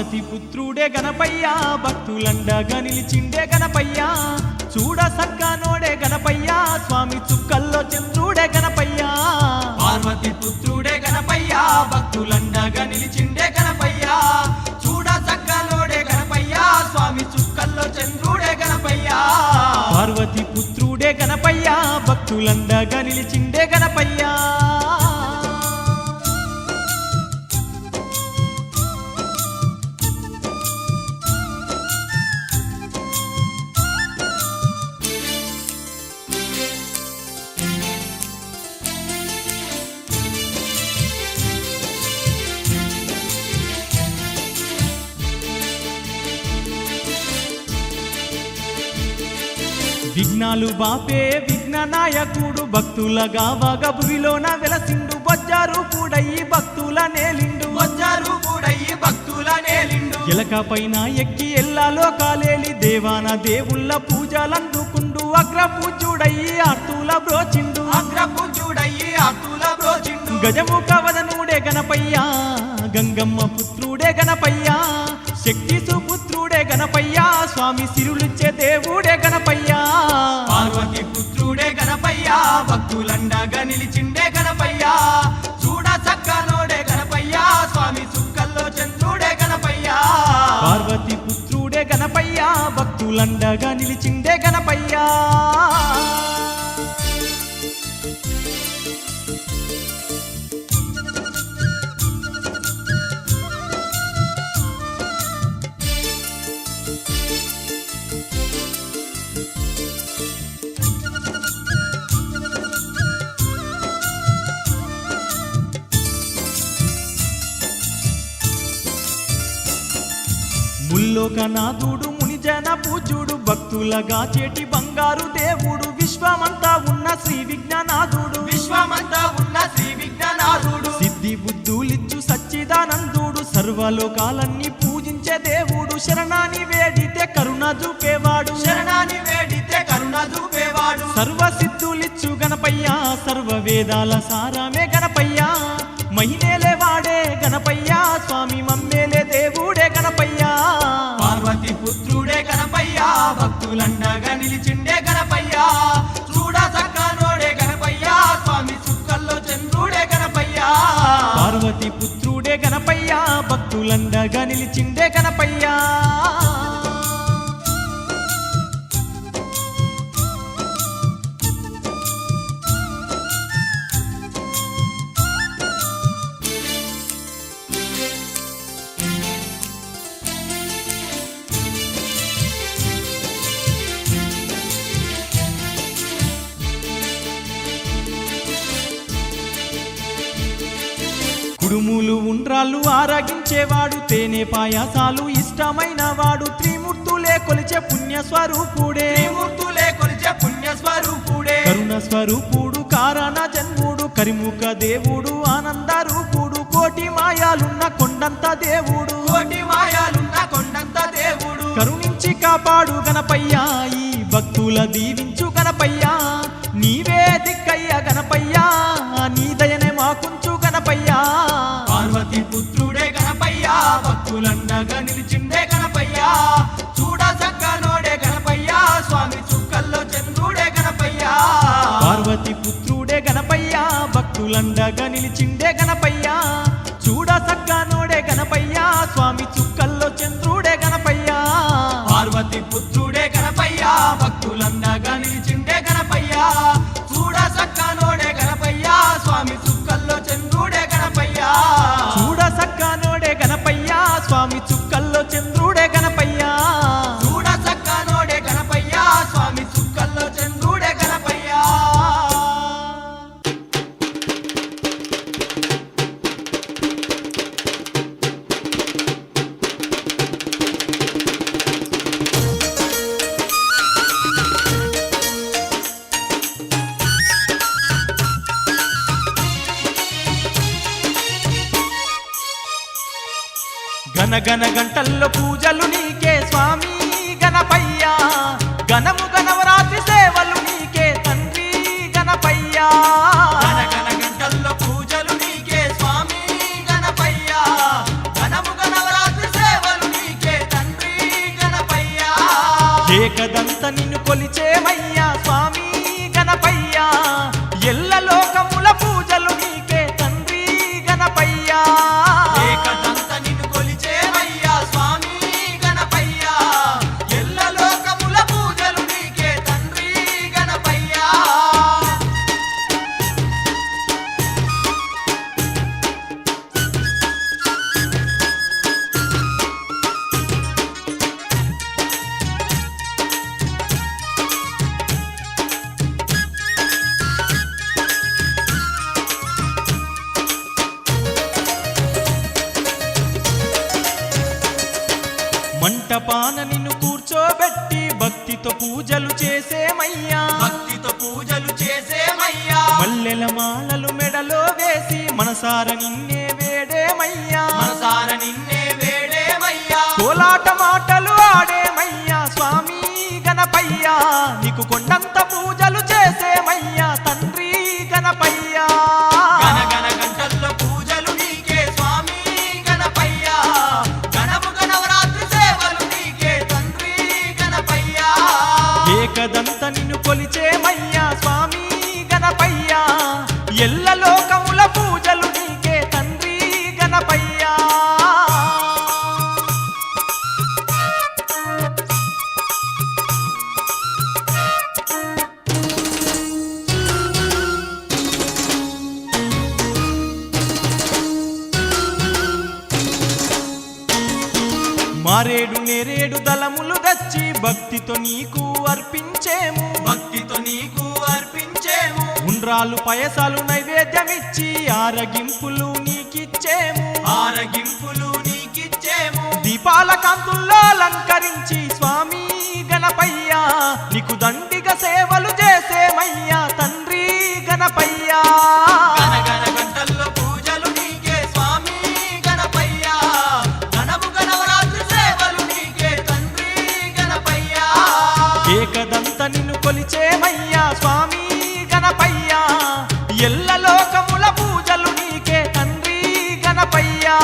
పార్వతి పుత్రుడే గణపయ్య భక్తులండగా నిలిచిండే గణపయ్య చూడ సక్కనోడే గణపయ్య స్వామి చుక్కల్లో చంద్రుడే గణపయ్య పార్వతి పుత్రుడే గణపయ్య భక్తులండగా నిలిచిండే గణపయ్య చూడ సక్కనోడే గణపయ్య స్వామి చుక్కల్లో చంద్రుడే గణపయ్య పార్వతి పుత్రుడే గణపయ్య భక్తులండగా నిలిచిండే గణపయ్య విఘ్నాలు బాపే విఘ్ననాయకుడు భక్తుల గావగ భువిలోన వెలసిండు బొజ్జారు కూడయి భక్తుల నేలిండు వచ్చారు కూడయి భక్తుల నేలిండు ఎలక పైన ఎక్కి ఎల్లాలో కాలేలి దేవాన దేవుళ్ళ పూజలందుకుండు అగ్ర పూజుడయి ఆర్తుల బ్రోచిండు అగ్రపూజుడయి అతుల బ్రోచిండు గజముఖ వదనుడే గణపయ్య గంగమ్మ పుత్రుడే గణపయ్య శక్తి సుపుత్రుడే గణపయ్య స్వామి సిరులిచ్చే దేవుడే గణపయ్య పార్వతి పుత్రుడే గణపయ్య భక్తులండగా నిలిచిండే గణపయ్య చూడ సక్కనోడే గణపయ్య స్వామి చుక్కల్లో చంద్రుడే గణపయ్య పార్వతి పుత్రుడే గణపయ్య భక్తులండగా నిలిచిండే గణపయ్య ముల్లోకనాథుడు మునిజన పూజుడు భక్తులగా చేటి బంగారు దేవుడు విశ్వమంతా ఉన్న శ్రీ విఘ్ననాథుడు విశ్వమంతా ఉన్న శ్రీ విఘ్ననాథుడు సిద్ధి బుద్ధులిచ్చు సచ్చిదానందుడు సర్వలోకాలన్నీ పూజించే దేవుడు శరణాని వేడితే కరుణ చూపేవాడు శరణాని వేడితే కరుణ చూపేవాడు సర్వ సిద్ధులిచ్చు గణపయ్య సర్వ వేదాల సారమే గణపయ్య మహినేలే వాడే గణపయ్య స్వామి మమ్మేలే దేవుడే గణపయ్య పార్వతి పుత్రుడే గణపయ్య భక్తులండగా నిలిచిండే గణపయ్య చూడ సక్కనోడే గణపయ్య స్వామి చుక్కల్లో చంద్రుడే గణపయ్య పార్వతి పుత్రుడే గణపయ్య భక్తులండగా నిలిచిండే గణపయ్య కుడుములు ఉండ్రాళ్ళు ఆరగించేవాడు తేనె పాయాసాలు ఇష్టమైన వాడు త్రిమూర్తులే కొలిచే పుణ్యస్వరూపుడే త్రిమూర్తులే కొలిచే పుణ్య స్వరూపుడే కరుణ స్వరూపుడు కారణ జన్ముడు కరిముఖ దేవుడు ఆనంద రూపుడు కోటి మాయాలున్న కొండంత దేవుడు కోటి మాయాలున్న కొండంత దేవుడు కరుణించి కాపాడు గణపయ్య ఈ భక్తుల దీవించు గణపయ్య నీవే దిక్కయ్య గణపయ్య నీ దయనే మాకుంచు గణపయ్య పార్వతి పుత్రుడే గణపయ్య భక్తులండగా నిలిచిండే గణపయ్య చూడ సక్కనోడే గణపయ్య స్వామి చుక్కల్లో చంద్రుడే గణపయ్య పార్వతి పుత్రుడే గణపయ్య భక్తులండగా నిలిచిండే గణపయ్య చూడ సక్కనోడే గణపయ్య స్వామి చుక్కల్లో చంద్రుడే గణపయ్య పార్వతి పుత్రుడే గణపయ్య భక్తులండగా నిలిచిండే గణపయ్య చూడ సక్కనోడే గణపయ్య స్వామి చుక్కల్లో చంద్రుడే గణపయ్య చూడ సక్కనోడే గణపయ్య స్వామి చుక్కల్లో చంద్రుడే గణపయ్య చూడ సక్కనోడే గణపయ్య స్వామి చుక్కల్లో చంద్రుడే గణపయ్య గనగన గంటల్లో పూజలు నీకే స్వామి గణపయ్య గణము గణవరాత్రి సేవలు నీకే తండ్రి గణపయ్య గణగణ గంటల్లో పూజలు నీకే స్వామి గణపయ్య గణము గణవరాత్రి సేవలు ఏకదంత నిన్ను కొలిచేమయ్యా స్వామి గణపయ్యా ఎల్ల లోకముల పూజలు నీకే తండ్రి గణపయ్యా ఏకదంత నిన్ను కొలిచేమయ్యా స్వామి గణపయ్యా ఎల్ల లోకముల పూజలు నీకే తండ్రి గణపయ్యా మంటపాన నిన్ను కూర్చోబెట్టి భక్తితో పూజలు చేసేమయ్యా భక్తితో పూజలు చేసేమయ్యా మల్లెల మాలలు మెడలో వేసి మనసార నిన్నే వేడేమయ్యా మనసార నిన్నే వేడేమయ్యా కోలాట మాటలు ఆడేమయ్యా స్వామి గణపయ్యా నీకు కొండంత పూజలు చేసేమయ్యా తండ్రి గణపయ్యా గణగణ గంటల్లో పూజలు నీకే స్వామి గణపయ్యా గణము గణవరాత్రి సేవలు నీకే తండ్రి గణపయ్యా ఏకదంత నిన్ను కొలిచేమయ్యా స్వామి గణపయ్యా ఎల్ల లోకముల పూజలు నీకే తండ్రి గణపయ్యా మారేడు నేరేడు దళములు దచ్చి భక్తితో నీకు అర్పించేము భక్తితో నీకు అర్పించేము ఉండ్రాలు పయసాలు నైవేద్యమిచ్చి ఆరగింపులు నీకిచ్చేము ఆరగింపులు నీకిచ్చేము దీపాల కాంతుల్లో అలంకరించి స్వామి గణపయ్యా నీకు దండిగా సేవలు చేసేమయ్యా తండ్రి గణపయ్యా గణగణ గంటల్లో పూజలు నీకే స్వామి గణపయ్యా గణము గణవరాత్రి సేవలు నీకే తండ్రి గణపయ్యా ఏకదంత నిన్ను కొలిచేమయ్యా స్వామి గణపయ్యా ఎల్ల లోకముల పూజలు నీకే తండ్రి గణపయ్యా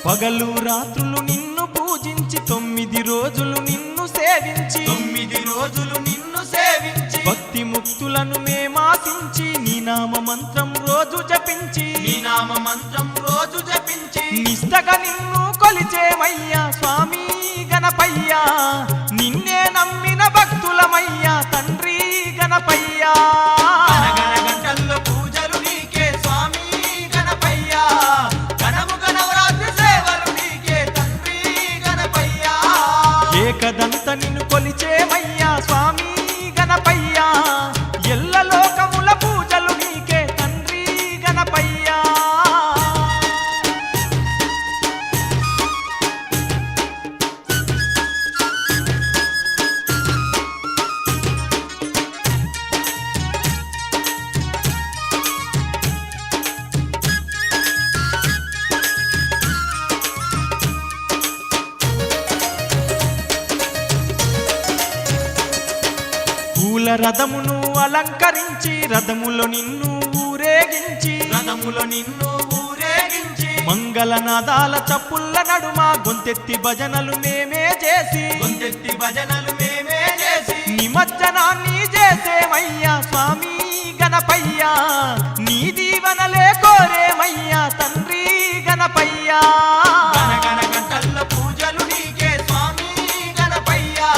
పగలు రాత్రులు నిన్ను పూజించి 9 రోజులు నిన్ను సేవించి 9 రోజులు నిన్ను సేవించి భక్తి ముక్తులను మేమాసించి నీ నామ మంత్రం రోజు జపించి నీ నామ మంత్రం రోజు జపించి నిష్టగా నిన్ను కొలిచేమయ్యా స్వామి గణపయ్యా నిన్నే నమ్మిన భక్తులమయ్యా తండ్రి గణపయ్యా గణగణ గంటల్లో పూజలు నీకే స్వామి గణపయ్యా గణము గణవరాత్రి సేవలు నీకే తండ్రి గణపయ్యా ఏకదంత నిన్ను కొలిచేమయ్యా స్వామి గణపయ్యా ఎల్ల లోకముల పూజలు నీకే తండ్రి గణపయ్యా పూల రథమును అలంకరించి రథములో నిన్ను ఊరేగించి రథములో నిన్ను ఊరేగించి మంగళనాదాల చప్పుళ్ళ నడుమ గొంతెత్తి భజనలు మేమే చేసి గొంతెత్తి భజనలు మేమే చేసి నిమజ్జనాన్ని చేసేమయ్యా స్వామి గణపయ్యా నీ దీవనలే కోరేమయ్యా తండ్రి గణపయ్యా గణగణ గంటల్లో పూజలు నీకే స్వామి గణపయ్యా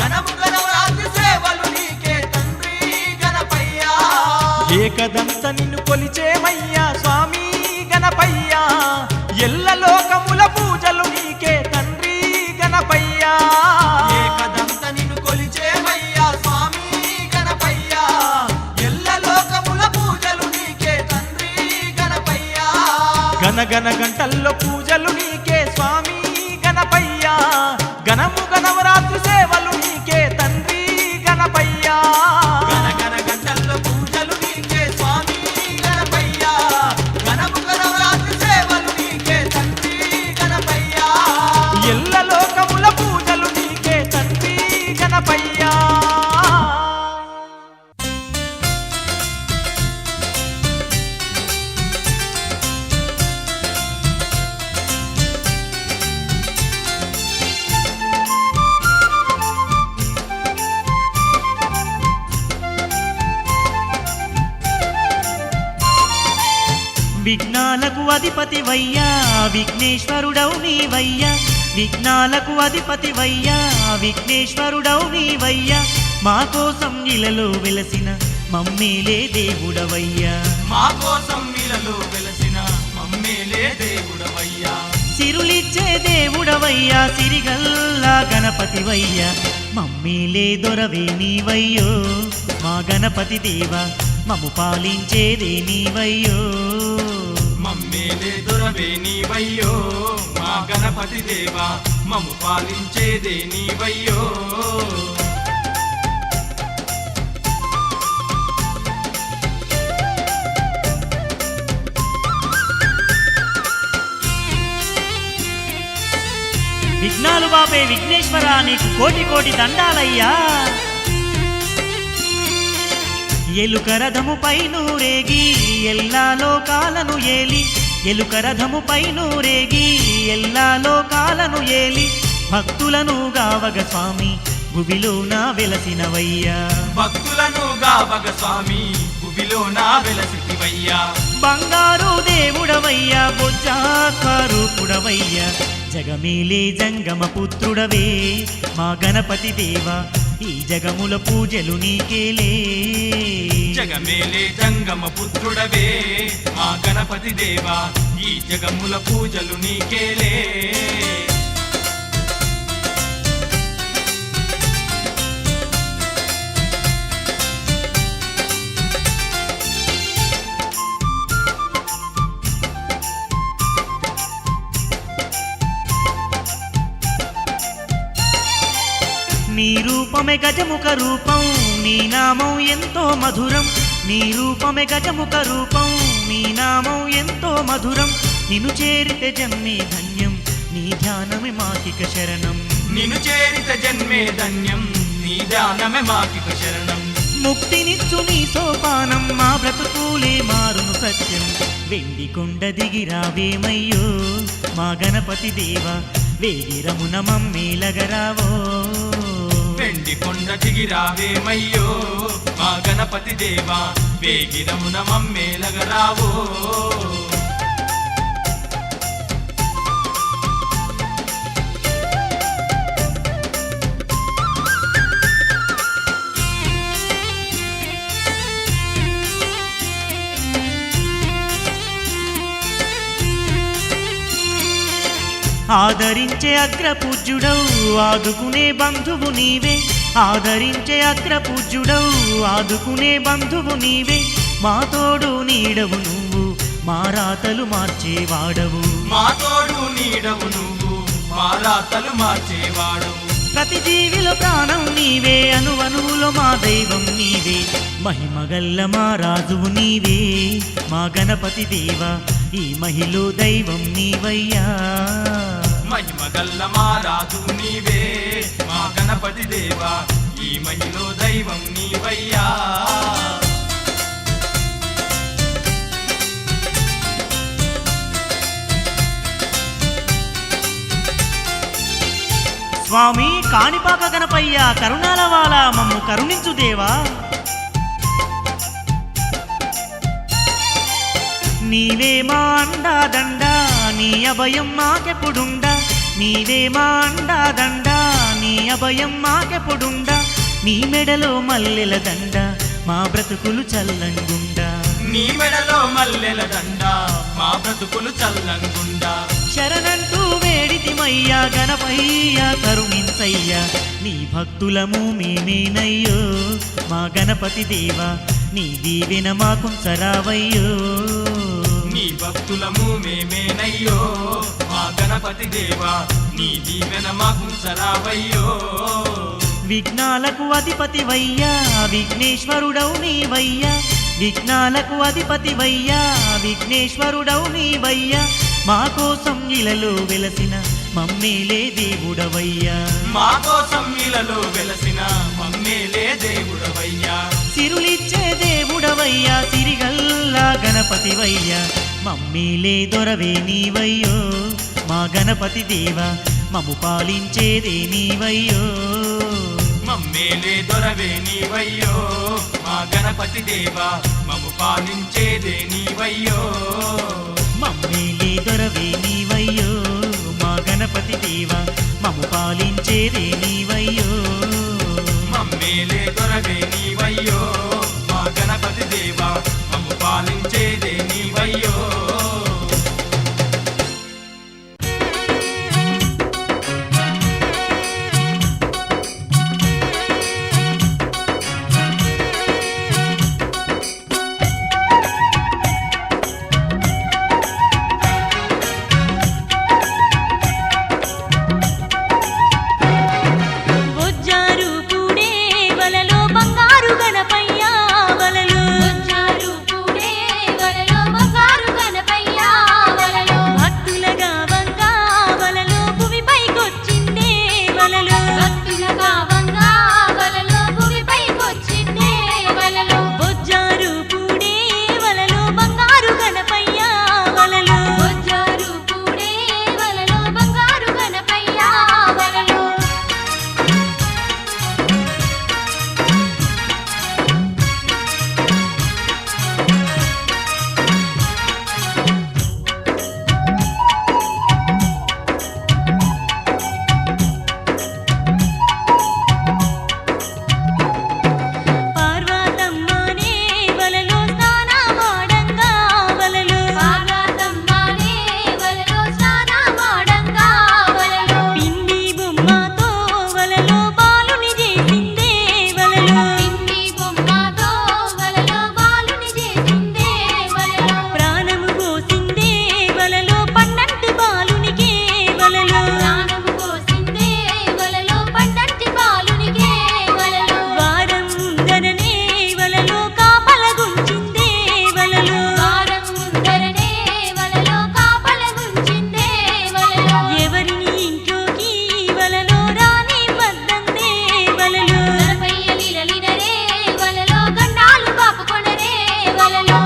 గణము గణవరాత్రి సేవలు నీకే తండ్రి గణపయ్యా ఏకదంత నిన్ను కొలిచేమయ్యా స్వామి గణపయ్యా ఎల్ల లోకముల పూజలు నీకే తండ్రి గణపయ్యా ఏకదంత నిన్ను కొలిచేమయ్యా స్వామి గణపయ్యా ఎల్ల లోకముల పూజలు నీకే తండ్రి గణపయ్యా గణగణ గంటల్లో పూజలు నీకే స్వామి గణపయ్యా గణము గణవరాత్రి సేవలు నీకే తండ్రి గణపయ్యా గణగణ గంటల్లో పూజలు నీకే స్వామి గణపయ్యా విఘ్నాలకు అధిపతివయ్యా విఘ్నేశ్వరుడవు నీవయ్యా విఘ్నాలకు అధిపతివయ్యా విఘ్నేశ్వరుడవు నీవయ్యా మా కోసం ఇలలో వెలసిన మమ్మేలే దేవుడవయ్యా మా కోసం ఇలలో వెలసిన మమ్మేలే దేవుడవయ్యా సిరులిచ్చే దేవుడవయ్యా సిరిగల్లా గణపతివయ్యా మమ్మేలే దొరవే నీవయ్యో మా గణపతి దేవా మము పాలించేదే నీవయ్యో మమ్మేలే దొరవే నీవయ్యో మా గణపతి దేవా మము పాలించేదే నీవయ్యో విఘ్నాలు బాపే విఘ్నేశ్వర నీకు కోటి కోటి దండాలయ్యా ఎలుక రథముపై నూరేగి ఎల్లా లోకాలను ఏలి ఎలుక రథముపై నూరేగి ఎల్లా లోకాలను ఏలి భక్తులను గావగ స్వామి భువిలోన వెలసినవయ్యా భక్తులను గావగ స్వామి భువిలోన వెలసితివయ్యా బంగారు దేవుడవయ్యా బొజ్జాకారూపుడవయ్యా జగమేలే జంగమ పుత్రుడవే మా గణపతి దేవా ఈ జగముల పూజలు నీకేలే జగమేలే జంగమ పుత్రుడవే మా గణపతి దేవా ఈ జగముల పూజలు నీకేలే నీ రూపమే గజముఖ రూపం నీ నామం ఎంతో మధురం నీ రూపమే గజముఖ రూపం నీ నామం ఎంతో మధురం నిన్ను చేరితే జన్మే ధన్యం నీ ధ్యానమే మాకిక శరణం నిన్ను చేరిత జన్మే ధన్యం నీ ధ్యానమే మాకిక శరణం ముక్తినిచ్చు నీ సోపానం మా బ్రతుకులే మారును సత్యం వెండి కొండ దిగిరావేమయ్యో మా గణపతి దేవా వేగిరమున మమ్మేలగరావో వెండి కొండ దిగిరావేమయ్యో మా గణపతి దేవా వేగిరమున మమ్మేలగరావో ఆదరించే అగ్రపూజ్యుడవు ఆదుకునే బంధువు నీవే ఆదరించే అగ్రపూజ్యుడవు ఆదుకునే బంధువు నీవే మా తోడు నీడవు నువ్వు మా రాతలు మార్చేవాడవు మా తోడు నీడవు నువ్వు మా రాతలు మార్చేవాడవు ప్రతి జీవిలో ప్రాణం నీవే అణువణువులో మా దైవం నీవే మహిమగల్ల మా రాజువు నీవే మా గణపతి దేవా ఈ మహిలో దైవం నీవయ్యా మహిమగల్ల మా రాజు నీవే మా గణపతి దేవా ఈ మహిలో దైవం నీవయ్యా స్వామి కాణిపాక గణపయ్య కరుణాలవాల మమ్ము కరుణించు దేవా నీవే మా అండా దండా నీ అభయం మాకెప్పుడుండా నీవే మా అండా దండా నీ అభయం మాకెప్పుడుండా నీ మెడలో మల్లెల దండ మా బ్రతుకులు చల్లంగుండా నీ మెడలో మల్లెల దండ మా బ్రతుకులు చల్లంగుండా శరణంటూ వేడితిమయ్యా గణపయ్యా కరుణించయ్యా నీ భక్తులము మేమేనయ్యో మా గణపతి దేవా నీ దీవెన మాకుంచరావయ్యో నీ భక్తులము మేమేనయ్యో మా గణపతి దేవా నీ దీవెన మాకుంచరావయ్యో విఘ్నాలకు అధిపతివయ్యా విఘ్నేశ్వరుడవు నీవయ్యా విఘ్నాలకు అధిపతివయ్యా విఘ్నేశ్వరుడవు నీవయ్యా మా కోసం ఇలలో వెలసిన మమ్మేలే దేవుడవయ్యా మా కోసం ఇలలో వెలసిన మమ్మేలే దేవుడవయ్యా సిరులిచ్చే దేవుడవయ్యా సిరిగల్లా గణపతివయ్యా మమ్మేలే దొరవే నీవయ్యో మా గణపతి దేవా మము పాలించేదే నీవయ్యో మమ్మేలే దొరవే నీవయ్యో మా గణపతి దేవా మము పాలించేదే నీవయ్యో గణపతి దేవా మము పాలించేదే నీవయ్యో మమ్మేలే దొరవే నీవయ్యో మా గణపతి దేవా మమ్ము పాలించేదే నీవయ్యో బొజ్జారు పూడే వలలో బంగారు గణపయ్యా వలలో బొజ్జారు పూడే వలలో బంగారు గణపయ్యా వలలో భక్తులగా వంగా వలలో భూమిపైకొచ్చిందే వలలో భక్తులగా వంగా వలలో భూమిపైకొచ్చిందే వలలో బొజ్జారు పూడే వలలో బంగారు గణపయ్యా వలలో బొజ్జారు పూడే వలలో బంగారు గణపయ్యా వలలో పార్వతమ్మనే వలలో స్నానమాడంగా వలలో పార్వతమ్మనే వలలో స్నానమాడంగా వలలో పిండి బొమ్మతో వలలో బాలుని చేసిందే వలలో పిండి బొమ్మతో వలలో బాలుని చేసిందే వలలో ప్రాణము పోసిందే వలలో పన్నంటి బాలునికే వలలో ప్రాణము పోసిందే వలలో పన్నంటి బాలునికే వలలో వారం ముందరనే వలలో కాపలగుంచిందే వలలో వారం ముందరనే వలలో కాపలగుంచిందే వలలో ఎవరిని ఇంట్లోకి వలలో రాని వద్దందే వలలో గణపయ్య లీలలినరే వలలో గండాలు కాపుకొనరే వలలో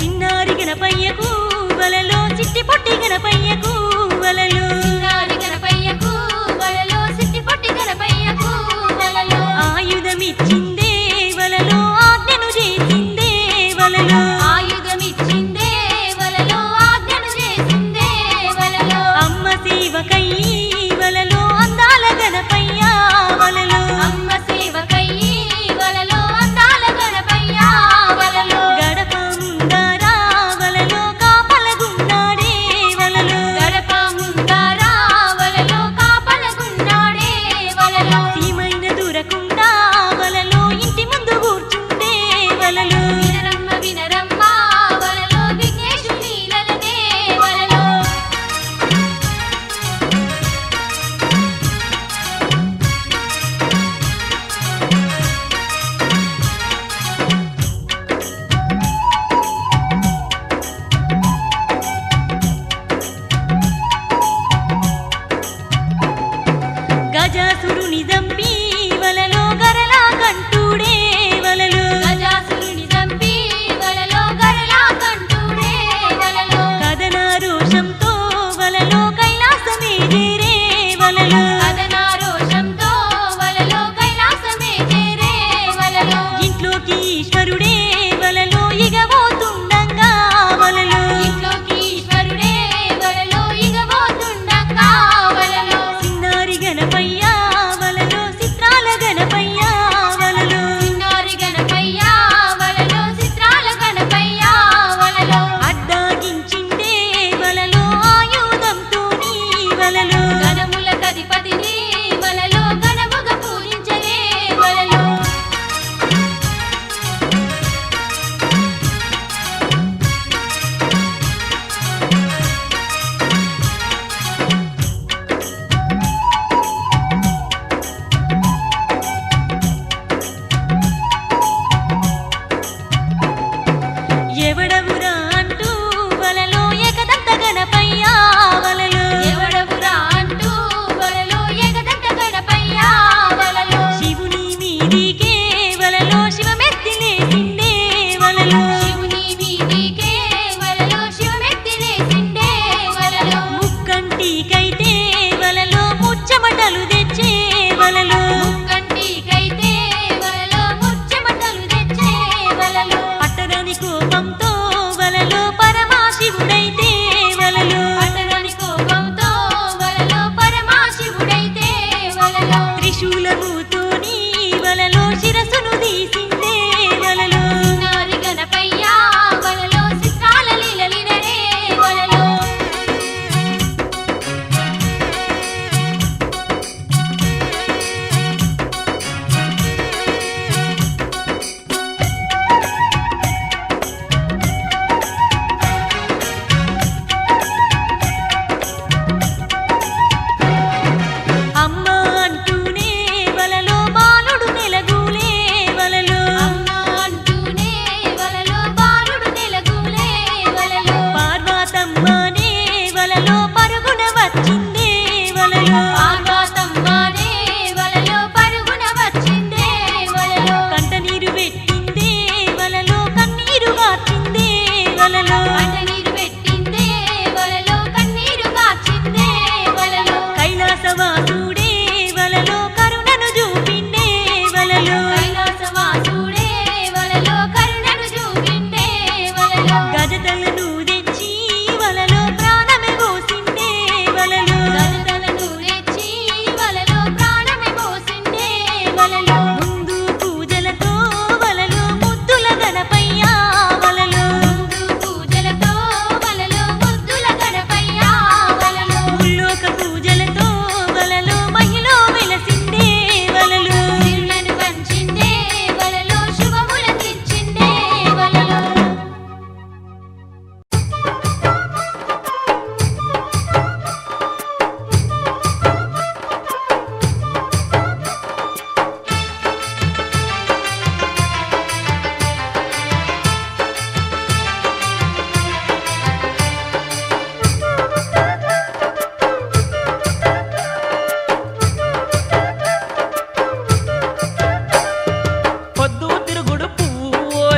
చిన్నారి గణపయ్యకు వలలో చిట్టి పొట్టి గణపయ్యకు వలలో చిన్నారి గణపయ్యకు వలలో చిట్టి పొట్టి గణపయ్యకు వలలో ఆయుధమిచ్చిందే వలలో ఆజ్ఞను చేసిందే వలలో ఆయుధమిచ్చిందే వలలో ఆజ్ఞను చేసిందే వలలో అమ్మ సేవకయ్యి వలలో అందాల గణపయ్యా వలలో అమ్మ సేవకయ్యి వలలో అందాల గణపయ్యా వలలో గడప ముందరా వలలో కాపలగున్నాడే వలలో గడప ముందరా వలలో కాపలగున్నాడే వలలో సీమైన దూరకుండా వలలో ఇంటి ముందు కూర్చుండే వలలో వినరమ్మ వినరమ్మ వలలో విఘ్నేశుని లీలలనే వలలో గజాసురుని చంపి వలలో గరలా కంటూడే వలలో గజాసురుని చంపి వలలో గరలా కంటూడే వలలో కదన రోషంతో వలలో కైలాసమే చేరే వలలో కదన రోషంతో వలలో కైలాసమే చేరే వలలో ఇంట్లోకి ఈశ్వరుడే వలలో ఇగబోతుండంగా వలలో ఇంట్లోకి ఈశ్వరుడే వలలో ఇగబోతుండంగా వలలో చిన్నారి గణపయ్యా వలలో చిత్రాల గణపయ్యా వలలో చిన్నారి గణపయ్యా వలలో చిత్రాల గణపయ్యా వలలో అడ్డాగించిందే వలలో ఆయుధంతోని వలలో గణముల కధిపతిని వలలో గణముగా పూజించలే వలలో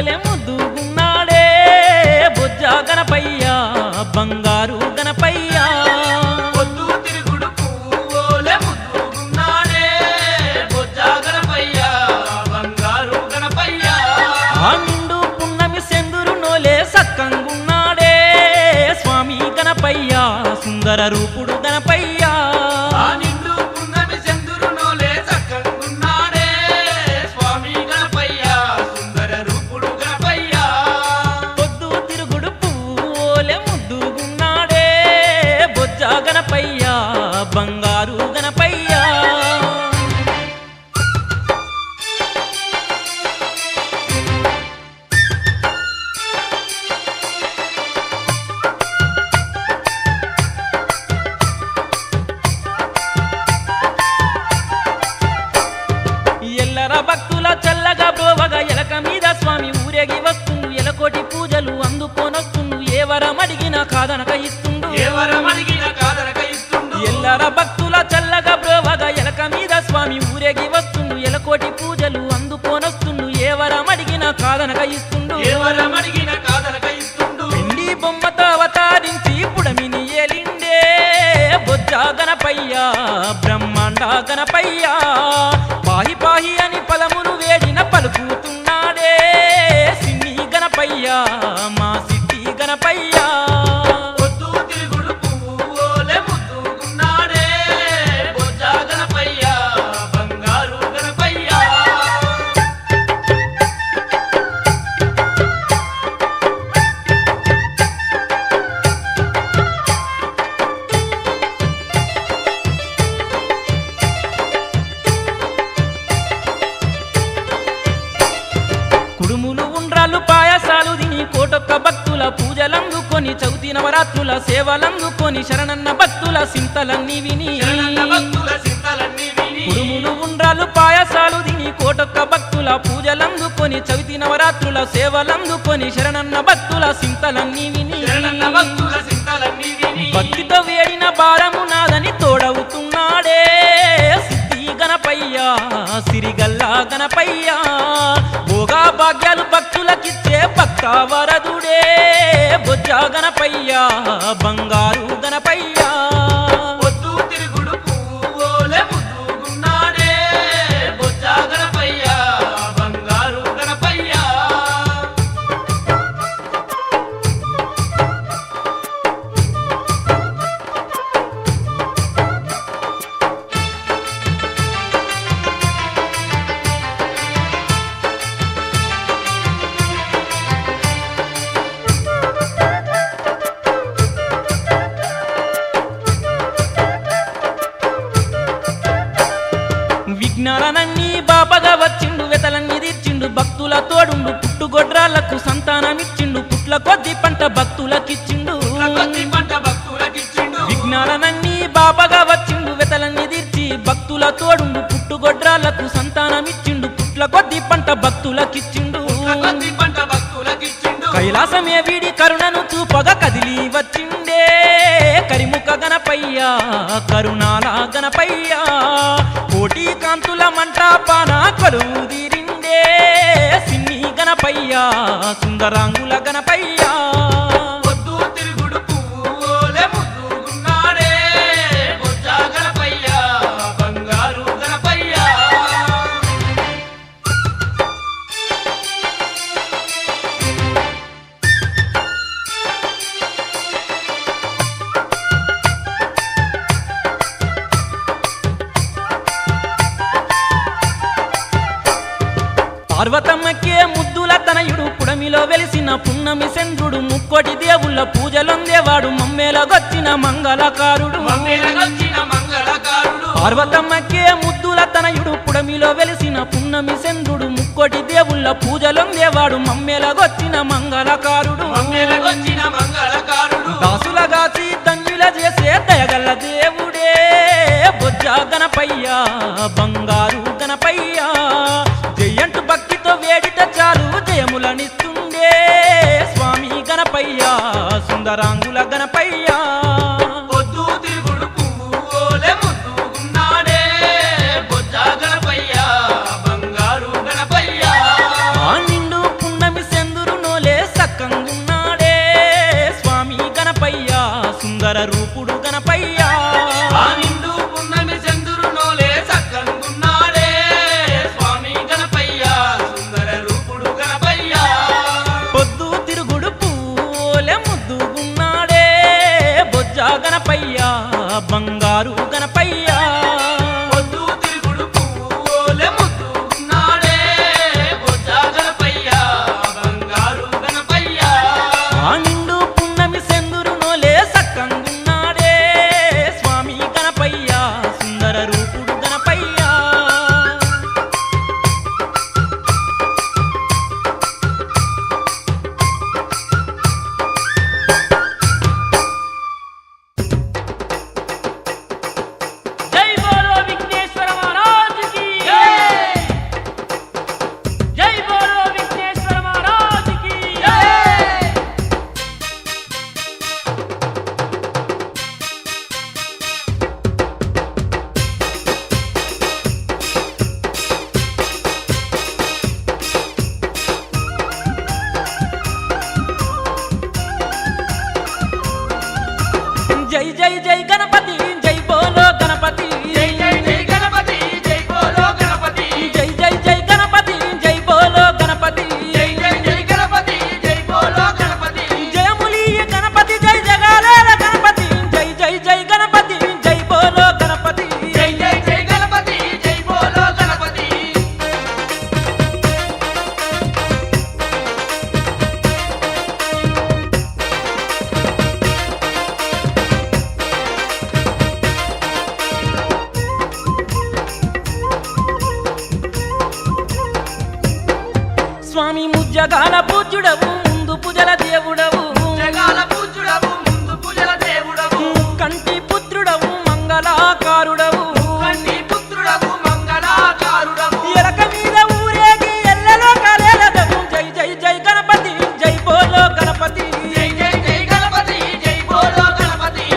ఓలె ముద్దుగున్నాడే బొజ్జ గణపయ్య బంగారు గణపయ్య పొద్దు తిరుగుడు పువ్వోలే ముద్దుగున్నాడే బొజ్జ గణపయ్య బంగారు గణపయ్య ఆ నిండు పున్నమి సెందురు నోలే సక్కంగున్నాడే స్వామి గణపయ్య సుందర రూపుడు గణపయ్య ఆ నిండు పున్నమి చంద్రుడు నోలే చక్కగున్నాడే స్వామి గణపయ్య సుందర రూపుడు గణపయ్య పొద్దు తిరుగుడు పువ్వులే ముద్దుగున్నాడే బొజ్జ గణపయ్య బంగారు గణపయ్య ఎల్లర భక్తుల చల్లగా బ్రోవగా ఎలక మీద స్వామి ఊరేగి వస్తుండు ఎలకోటి పూజలు అందుకోనొస్తుండు ఏ వరం అడిగినా కాదనక ఇస్తుండు ఎవరం అడిగిన కాదనక ఇస్తుండు ఎల్లర భక్తుల చల్లగా బ్రోవగా ఎలక మీద స్వామి ఊరేగి వస్తుండు ఎలకోటి పూజలు అందుకోనొస్తుండు ఏ వరం అడిగినా కాదనక ఇస్తుండు ఎవరం అడిగిన కాదనక ఇస్తుండు వెండి బొమ్మతో అవతారించి పుడమిని ఏలిండే బొజ్జ గణపయ్య బ్రహ్మాండ గణపయ్య పాహి పాహి అని పదములు వేడిన పలుకుతున్నాడే సిన్ని గణపయ్య మా సిద్ధి గణపయ్య పొద్దు తిరుగుడు పువ్వోలే ముద్దుగున్నాడే బొజ్జ గణపయ్య బంగారు గణపయ్య కుడుములు ఉండ్రాలు పాయసాలు తిని కోటొక్క భక్తుల పూజలందుకొని చౌతి నవరాత్రుల సేవలందుకొని శరణన్న భక్తుల సింతలన్నీ విని శరణన్న భక్తుల చింతలన్నీ విని కుడుములు ఉండ్రాలు పాయసాలు తిని కోటొక్క భక్తుల పూజలందుకొని చవితి నవరాత్రుల సేవలందుకొని శరణన్న భక్తుల సింతలన్నీ విని శరణన్న భక్తుల చింతలన్నీ విని భక్తితో వేడిన భారము నాదని తోడవుతున్నాడే సిద్ధి గణపయ్య సిరిగల్లా గణపయ్య భోగా భాగ్యాలు భక్తులకిచ్చే భక్త వరదుడే బొజ్జ గణపయ్య బంగారు గణపయ్య పొద్దు తిరుగుడు పువ్వోలే ముద్దుగున్నాడే బొజ్జ గణపయ్య బంగారు గణపయ్య విఘ్నాలనన్నీ బాపగా వచ్చిండు వెతలన్నీ తీర్చిండు భక్తుల తోడుండు పుట్టుగొడ్రాళ్లకు సంతానమిచ్చిండు పుట్ల కొద్ది పంట భక్తులకిచ్చిండు కొద్ది పంట భక్తులకిచ్చిండు విఘ్నాలనన్నీ బాపగా వచ్చిండు వెతలన్నీ తీర్చి భక్తుల తోడుండు పుట్టుగొడ్రాళ్లకు సంతానమిచ్చిండు పుట్ల కొద్ది పంట భక్తులకిచ్చిండు కొద్ది పంట భక్తులకిచ్చిండు కైలాసమే వీడి కరుణను చూపగా కదిలి వచ్చిండే కరిముఖ గణపయ్య కరుణాల గణపయ్య కోటి కాంతుల మంటాపాన కొలువు తీరిండే సిన్ని గణపయ్య సుందరాంగుల గణపయ్య పొద్దు తిరుగుడు పువ్వోలే ముద్దుగున్నాడే బొజ్జ గణపయ్య బంగారు గణపయ్య పార్వతమ్మకే ముద్దుల తనయుడు పుడమిలో వెలిసిన పున్నమి చంద్రుడు ముక్కోటి దేవుళ్ళ పూజలొందేవాడు మమ్మేలగొచ్చిన మంగళకారుడు మమ్మేలగొచ్చిన మంగళకారుడు పార్వతమ్మకే ముద్దుల తనయుడు పుడమిలో వెలిసిన పున్నమి చంద్రుడు ముక్కోటి దేవుళ్ళ పూజలొందేవాడు మమ్మేలగొచ్చిన మంగళకారుడు మమ్మేలగొచ్చిన మంగళకారుడు దాసులగాచి ధన్యుల చేసే దయగల్ల దేవుడే బొజ్జ గణపయ్య బంగారు గణపయ్య జయంటు భక్తితో వేడిట చాలు జయములనిస్తుండే స్వామి గణపయ్య సుందరాంగుల గణపయ్య పొద్దు తిరుగుడు పువ్వోలే ముద్దుగున్నాడే బొజ్జ గణపయ్య బంగారు గణపయ్య ఆ నిండు పున్నమి బంగారు గణపయ్యా పొద్దు తిరుగుడు పువ్వులే ముద్దున్నాడే బొజ్జా గణపయ్యా బంగారు గణపయ్యా ఆ నిండు పున్నమి సెందురు నోలే సక్కంగున్నాడే స్వామి గణపయ్యా సుందర రూపుడు గణపయ్యా జై బోలో విఘ్నేశ్వర మహారాజ్ కి జై బోలో విఘ్నేశ్వర మహారాజ్ కి జై జై జై గణపతి జై బోలో గణపతి జై జై జై గణపతి జై బోలో గణపతి జై జై జై గణపతి జై బోలో గణపతి జై జై జై గణపతి జై బోలో గణపతి జయములీయ గణపతి జై జగాలేల గణపతి జై జై జై గణపతి జై బోలో గణపతి జై జై జై గణపతి జై బోలో గణపతి స్వామి ముజ్జగాల పూజ్యుడవు ముందు పూజల దేవుడవు జగాల పూజుడవు ముందు పూజల దేవుడవు కంటి పుత్రుడవు మంగళాకారుడవు కన్ని పుత్రుడవు మంగళాకారుడవు ఎలక మీద ఊరేగి ఎల్లలో కలేలదవు జై జై జై గణపతి జై బోలో గణపతి జై జై జై గణపతి జై బోలో గణపతి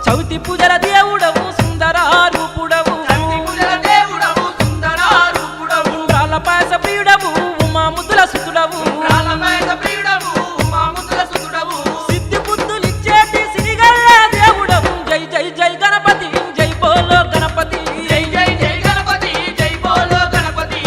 చవితి పూజల దేవుడవు సుందర రూపుడవు కన్ని పూజల దేవుడవు సుందర రూపుడవు ఉండ్రాళ్ళ పాయస ప్రియుడవు ఉమా ముద్దుల సుతుడవు రాలమేద ప్రియుడవు మాముద్ర సుతుడవు సిద్ధి బుద్ధులిచ్చేటి సిరిగల్ల దేవుడవు జై జై జై గణపతి జై బోలో గణపతి జై జై జై గణపతి జై బోలో గణపతి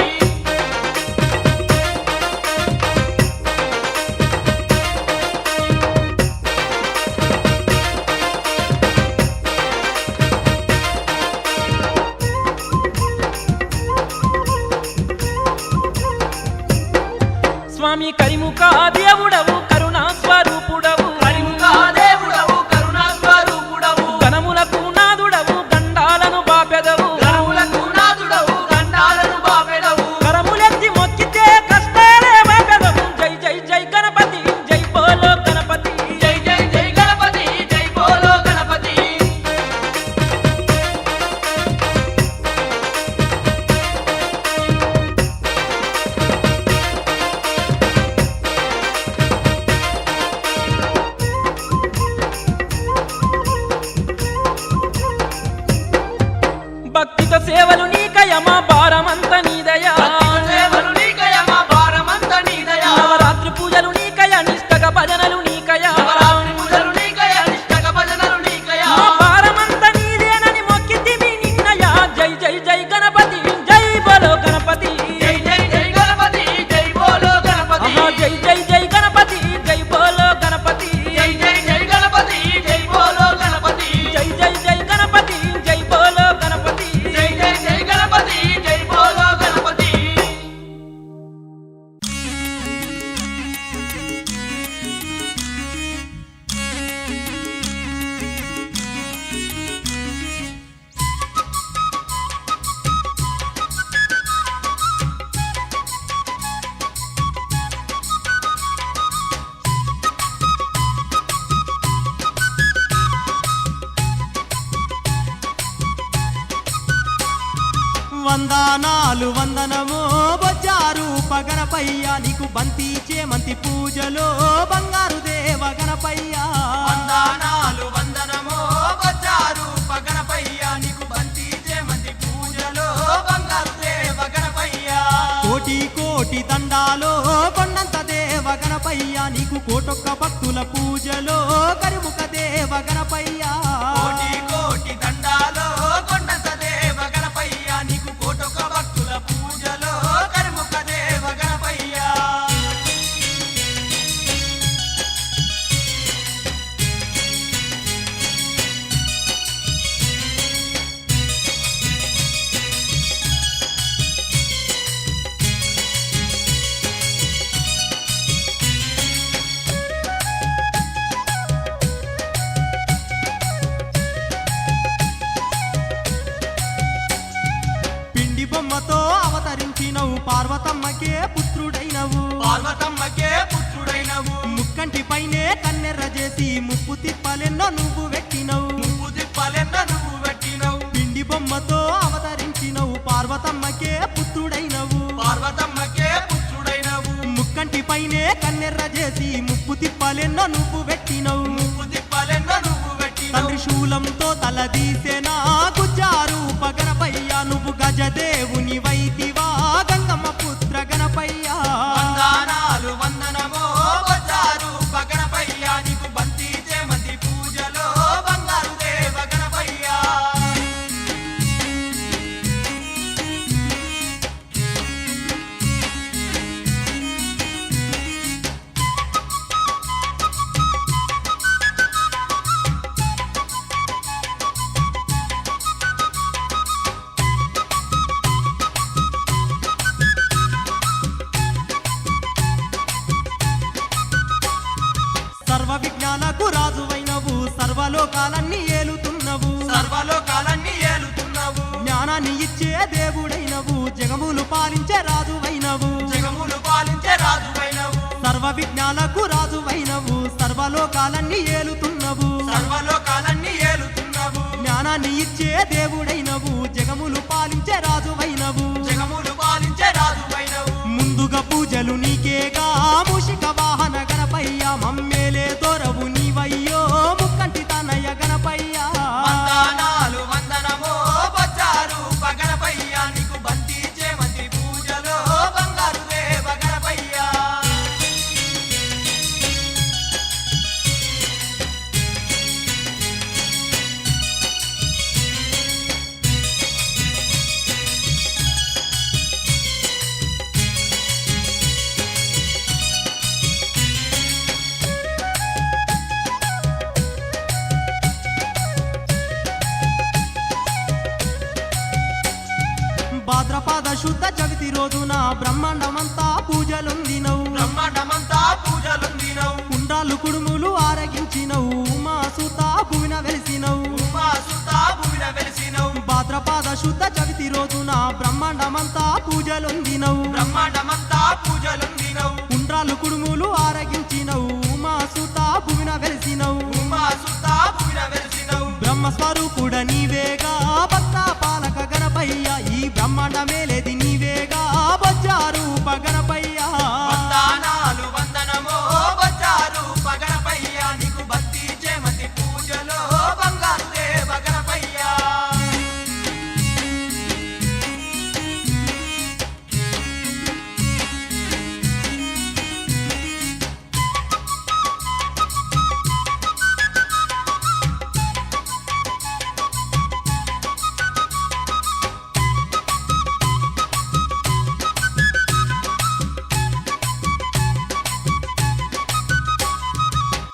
స్వామి కరిముఖ దేవుడవు కరుణా స్వరూపుడవు కరిముఖ దేవుడవు కరుణా స్వరూపుడవు గణములకు నాదుడవు గండాలను బాపెదవు గణములకు నాదుడవు గండాలను బాపెడవు కరములెత్తి మొక్కితే కష్టాలే బాపెదవు జై జై జై గణపతి జై బోలో గణపతి జై జై జై గణపతి జై బోలో గణపతి భక్తితో సేవలు నీకయమా భారమంత నీదయా సేవలు నీకయమా భారమంత నీదయా నవరాత్రి పూజలు నీకయ నిష్టక భజనలు నీకయా నవరాత్రి పూజలు నీకయ నిష్టక భజనలు నీకయా మా భారమంత నీదేనని మొక్కితిమి నిన్నయా జై జై జై గణపతి జై బోలో గణపతి జై జై జై గణపతి జై బోలో గణపతి ఆహా, జై జై జై గణపతి జై బోలో గణపతి జై జై జై గణపతి జై బోలో గణపతి జై జై జై గణపతి జై బోలో గణపతి జై జై జై గణపతి జై బోలో గణపతి వందనాలు వందనమో బొజ్జారు పగనపయ్య నీకు బంతి చేమంతి పూజలో బంగారు దేవ గణపయ్య వందనాలు వందనమో బొజ్జారు పగనపయ్య నీకు బంతి చేమంతి పూజలో బంగారు దేవ గణపయ్య కోటి కోటి దండాలో కొండంత దేవ గణపయ్య నీకు కోటొక్క భక్తుల పూజలో కరిముఖ దేవ గణపయ్య కోటి కోటి దండాలో కొండంత దేవ గణపయ్య నీకు కోటొక భక్తుల పూజలో కరిముఖ దేవ గణపయ్య పిండి బొమ్మతో అవతరించినవు పార్వతమ్మకే పుత్రుడైనవు పార్వతమ్మకే పుత్రుడైనవు ముక్కంటి పైనే కన్నెర్ర చేసి ముప్పు తిప్పలెన్నో నువ్వు పెట్టినవు ముప్పు తిప్పలెన్న నువ్వు పెట్టినవు పిండి బొమ్మతో అవతరించినవు పార్వతమ్మకే పుత్రుడైనవు పార్వతమ్మకే పుత్రుడైనవు ముక్కంటి పైనే కన్నెర్ర చేసి ముప్పు తిప్పలెన్నో నువ్వు పెట్టినవు ముప్పు తిప్పలెన్న నువ్వు పెట్టినవు తండ్రి శూలంతో తలదీసెనా గుజ్జారు గణపయ్య నువ్వు గజదేవుని వైతివా గంగమ్మ పుత్ర గణపయ్య వందనాలు వందనమో బజారు గణపయ్య నీకు బంతి చేమంతి పూజలో బంగారు దేవ గణపయ్య సర్వ విజ్ఞానకు రాజువైనవు సర్వలోకాలన్నీ ఏలుతున్నవు సర్వలోకాలన్నీ ఏలుతున్నావు జ్ఞానాన్ని ఇచ్చే దేవుడైనవు జగములు పాలించే రాజువైనవు జగములు పాలించే రాజువైనవు సర్వ విజ్ఞానకు రాజువైనవు సర్వలోకాలన్నీ ఏలుతున్నవు సర్వలోకాలన్నీ ఏలుతున్నావు జ్ఞానాన్ని ఇచ్చే దేవుడైనవు జగములు పాలించే రాజువైనవు జగములు పాలించే రాజువైనవు ముందుగా పూజలు నీకేగా మూషిక వాహన గణపయ్య మమ్మేలే దొరవు నీవయ్యో ముక్కంటి తనయ గణపయ్య వందనాలు వందనమో బజారు గణపయ్య నీకు బంతి చేమంతి పూజలో బంగారు దేవ గణపయ్య భాద్రపాద శుద్ధ జగతి రోజున బ్రహ్మాండమంతా పూజలొందినవు బ్రహ్మాండమంతా పూజలుందినవు కుండాలు కుడుములు ఆరగించినవు ఉమాసుత భువిన వెలిసినవు ఉమాసుత భూమిన వెలిసినవు భాద్రపాద శుద్ధ జగతి రోజున బ్రహ్మాండమంతా పూజలొందినవు బ్రహ్మాండమంతా పూజలుందినవు కుండ్రాలు కుడుములు ఆరగించినవు ఉమాసుత భువిన వెలిసినవు ఉమాసుత భూమిన వెలిసినవు బ్రహ్మస్వరూపుడ నీవేగా భక్త పాలక గణపయ్య ఈ బ్రహ్మాండ మేలేది నీవేగా బొజ్జారూప గణపయ్య వందనాలు వందనమో బజారు గణపయ్య నీకు బంతి చేమంతి పూజలో బంగారు దేవ గణపయ్య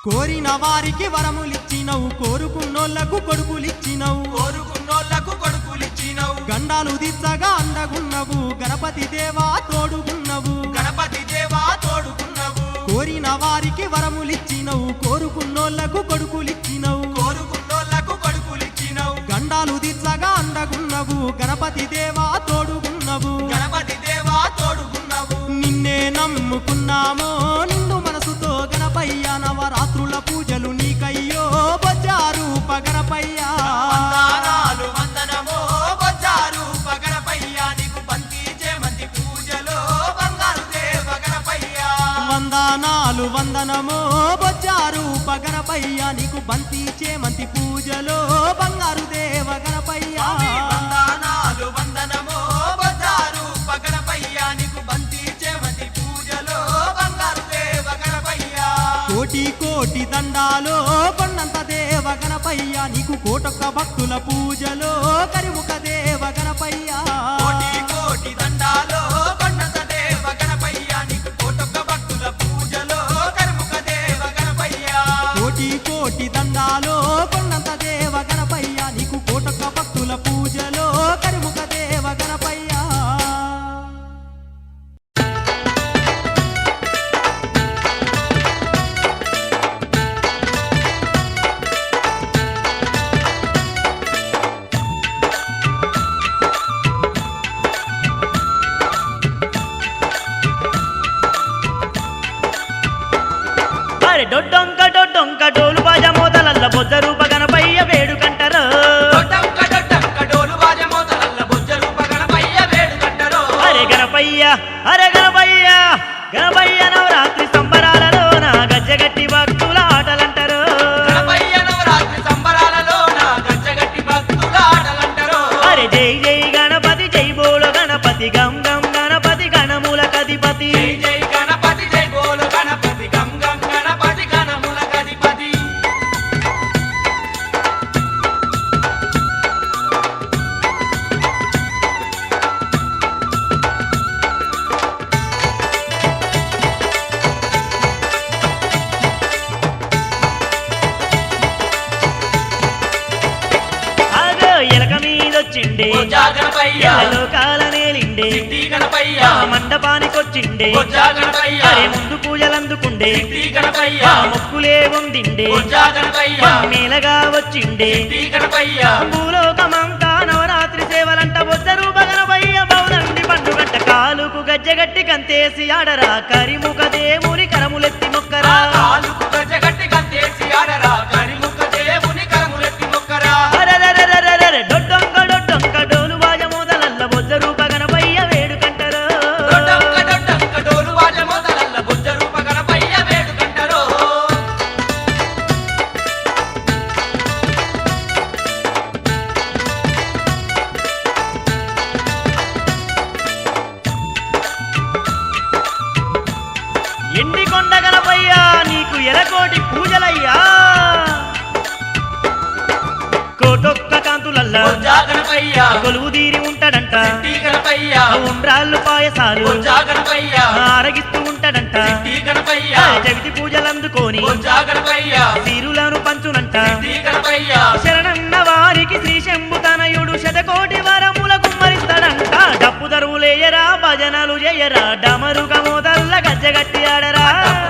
కోరిన వారికి వరములిచ్చినవు కోరుకున్నోళ్లకు కొడుకులిచ్చినవు కోరుకున్నోళ్లకు కొడుకులిచ్చినవు గండాలు దిచ్చగా అండగున్నవు గణపతి దేవా తోడుగున్నవు గణపతి దేవా తోడుకున్నవు కోరిన వారికి వరములిచ్చినవు కోరుకున్నోళ్లకు కొడుకులిచ్చినవు కోరుకున్నోళ్లకు కొడుకులిచ్చినవు గండాలు దిచ్చగా అండగున్నవు గణపతి దేవా తోడుగున్నవు గణపతి దేవా తోడుకున్నవు నిన్నే నమ్ముకున్నామో నిండు మనసుతో గణపయ్య నవరాత్రుల పూజలు నీకయ్యో బొజ్జారూప గణపయ్య వందనాలు వందనమో బజారు గణపయ్య నీకు బంతి చేమంతి పూజలో బంగారు దేవ గణపయ్య వందనాలు వందనమో బొజ్జారూప గణపయ్య నీకు బంతి చేమంతి పూజలో బంగారు దేవ గణపయ్య వందనాలు వందనమో బజారు గణపయ్య నీకు బంతి చేమంతి పూజలో బంగారు దేవ కోటి దండాలో కొండంత దేవ గణపయ్య నీకు కోటొక్క భక్తుల పూజలో కరిముఖ దేవ గణపయ్య కోటి కోటి దండాలో కొండంత దేవ గణపయ్య నీకు కోటొక్క భక్తుల పూజలో కరుముఖ దేవ గణపయ్య కోటి కోటి దండాలో కొండంత దేవ గణపయ్య నీకు కోటొక్క భక్తుల పూజలో కరిముఖ దేవ గణపయ్య డొడ్డొంక డొడ్డొంక డోలు బాజా మోతలల్ల బొజ్జ రూప గణపయ్య వేడుకంటరు డొడ్డంక డొడ్డంక డోలు బాజ మోతలల్ల బొజ్జ రూప గణపయ్య వేడుకంటరో అరే గణపయ్య అరే గణపయ్య గణపయ్య నవరాత్రి సంబరాలలోన గజ్జగట్టి భక్తుల ఆటలంటారు గణపయ్య నవరాత్రి సంబరాలలోన గజ్జగట్టి భక్తుల ఆటలంటరో అరే జై జై గణపతి జై బోలో గణపతి గం గం గణపతి గణముల కధిపతి జై జై గణపతి జై బోలో గణపతి గం గం గణపతి గణముల గణపతి అగో ఎలక మీదొచ్చిండే బొజ్జా గణపయ్య లోకాల నేలిండే సిద్ధి గణపయ్య ఆ మండపానికొచ్చిండే బొజ్జా గణపయ్య అరే ముందు పూజలందుకుండే సిద్ధి గణపయ్య ఆ మొక్కులే వందిండే బొజ్జా గణపయ్య మేలగా వచ్చిండే సిద్ధి గణపయ్య భూలోకమంతా నవరాత్రి సేవలంట బొజ్జ రూప గణపయ్య బౌదండి పండుగంట కాలుకు గజ్జగట్టి కంతేసి ఆడరా కరిముఖ దేవుని కరములెత్తి మొక్కరా కాలుకు గజ్జగట్టి గంతేసి ఆడరా కరిముఖ దేవుని కరములెత్తి మొక్కరా అరెరెరెరెరెరె డొడ్డొంక డొడ్డొంక డోలు బాజ మోదలల్ల బొజ్జ రూప గణపయ్య వేడుకంటరు డొడ్డంక డొడ్డంక డోలు వాజ మొదలల్ల బొజ్జ రూప గణపయ్య వేడుకంటరో ఎండి కొండ గణపయ్య నీకు ఎలకోటి పూజలయ్యా కోటొక్క కాంతులల్లా బొజ్జా గణపయ్య కొలువు తీరి ఉంటాడంట సిద్ధి గణపయ్య ఉండ్రాళ్ళు పాయసాలు బొజ్జా గణపయ్య ఆరగిస్తూ ఉంటాడంట సిద్ధి గణపయ్య జగతి పూజలందుకొని బొజ్జా గణపయ్య తీరులను పంచునంట సిద్ధి గణపయ్య శరణన్న వారికి శ్రీ శంభు తనయుడు శతకోటి వరముల కుమ్మరిస్తాడంట డప్పు దరువులేయరా భజనలు చేయరా డమరుగ మోదల్ల గజ్జగట్టి ఆడరా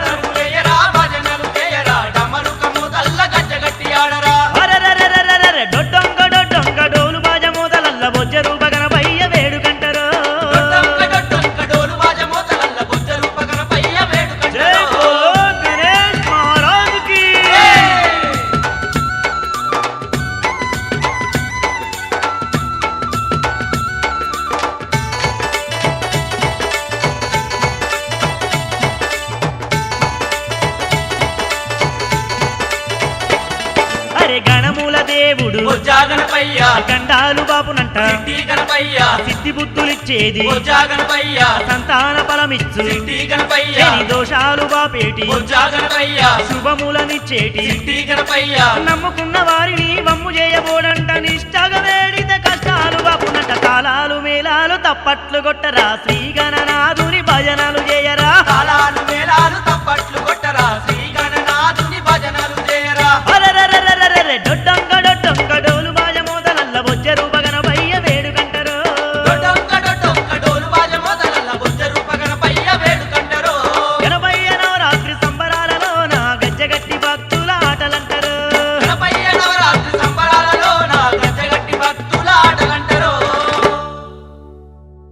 తప్పులేయరా భజనలు చేయరా డమరుకము తల్ల గజ్జగట్టి ఆడరా అరెరెరెరెరెరె డొడ్డొంక డొడ్డొంక డోలు బాజ మోదలల్ల బొజ్జ రూప గణపయ్య వేడుకంటరు డొడ్డంక డొడ్డంక డోలు వాజ మొదలల్ల బొజ్జ రూప గణపయ్య జై వేడుకంటరో బోలో గణేష్ మహారాజుకి అరే గణముల దేవుడు బొజ్జా గణపయ్య గండాలు బాపునంట సిద్ధి గణపయ్య సిద్ధి బుద్ధులిచ్చేది బొజ్జా గణపయ్య సంతాన ఫలమిచ్చు సిద్ధి గణపయ్య శని దోషాలు బాపేటి బొజ్జా గణపయ్య శుభములనిచ్చేటి సిద్ధి గణపయ్య నమ్ముకున్న వారిని వమ్ము చేయబోడంట నిష్టగా వేడిత కష్టాలు బాపునంట తాళాలు మేళాలు తప్పట్లు కొట్టరా శ్రీ గణనాథుని భజనలు